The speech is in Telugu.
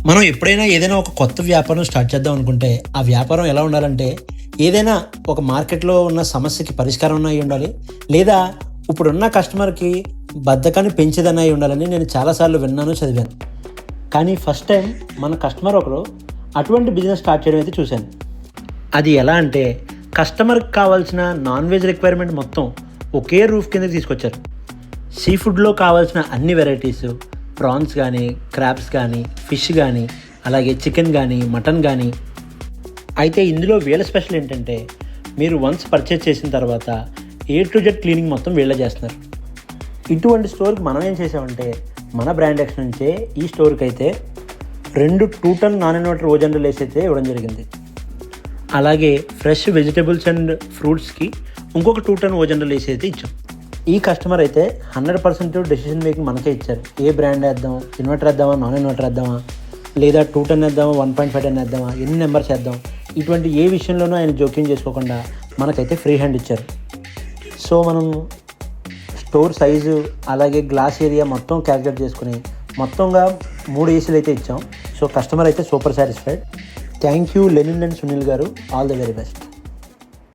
మనం ఎప్పుడైనా ఏదైనా ఒక కొత్త వ్యాపారం స్టార్ట్ చేద్దాం అనుకుంటే ఆ వ్యాపారం ఎలా ఉండాలంటే ఏదైనా ఒక మార్కెట్లో ఉన్న సమస్యకి పరిష్కారం అయి ఉండాలి, లేదా ఇప్పుడున్న కస్టమర్కి బద్ధకాన్ని పెంచేదన్న అయి ఉండాలని నేను చాలాసార్లు విన్నాను, చదివాను. కానీ ఫస్ట్ టైం మన కస్టమర్ ఒకరు అటువంటి బిజినెస్ స్టార్ట్ చేయడం అయితే చూశాను. అది ఎలా అంటే కస్టమర్కి కావాల్సిన నాన్ వెజ్ రిక్వైర్మెంట్ మొత్తం ఒకే రూఫ్ కిందకి తీసుకొచ్చారు. సీ ఫుడ్లో కావాల్సిన అన్ని వెరైటీస్, ప్రాన్స్ కానీ, క్రాబ్స్ కానీ, ఫిష్ కానీ, అలాగే చికెన్ కానీ, మటన్ కానీ. అయితే ఇందులో వీళ్ళ స్పెషల్ ఏంటంటే మీరు వన్స్ పర్చేజ్ చేసిన తర్వాత A to Z క్లీనింగ్ మొత్తం వీళ్ళే చేస్తున్నారు. ఇటువంటి స్టోర్కి మనం ఏం చేసామంటే మన బ్రాండ్ ఎక్స్ నుంచే ఈ స్టోర్కి అయితే 2 2 టన్ నాన్ ఇన్వర్టర్ ఓజన్ రిలేస్ అయితే ఇవ్వడం జరిగింది. అలాగే ఫ్రెష్ వెజిటబుల్స్ అండ్ ఫ్రూట్స్కి ఇంకొక 2 టన్ ఓజన్ రిలేస్ అయితే ఇచ్చాం. ఈ కస్టమర్ అయితే 100% డెసిషన్ మేకింగ్ మనకే ఇచ్చారు. ఏ బ్రాండ్ వేద్దాం, ఇన్వర్టర్ వేద్దామా, నాన్ ఇన్వర్టర్ వేద్దామా, లేదా 2 టన్ వేద్దామా, 1.5 టన్ వేద్దామా, ఎన్ని నెంబర్స్ వేద్దాం, ఇటువంటి ఏ విషయంలోనూ ఆయన జోక్యం చేసుకోకుండా మనకైతే ఫ్రీ హ్యాండ్ ఇచ్చారు. సో మనం స్టోర్ సైజు అలాగే గ్లాస్ ఏరియా మొత్తం క్యాల్కులేట్ చేసుకుని మొత్తంగా 3 ఏసీలు అయితే ఇచ్చాం. సో కస్టమర్ అయితే super satisfied. Thank you Lenin and Sunil గారు, ఆల్ ది వెరీ బెస్ట్.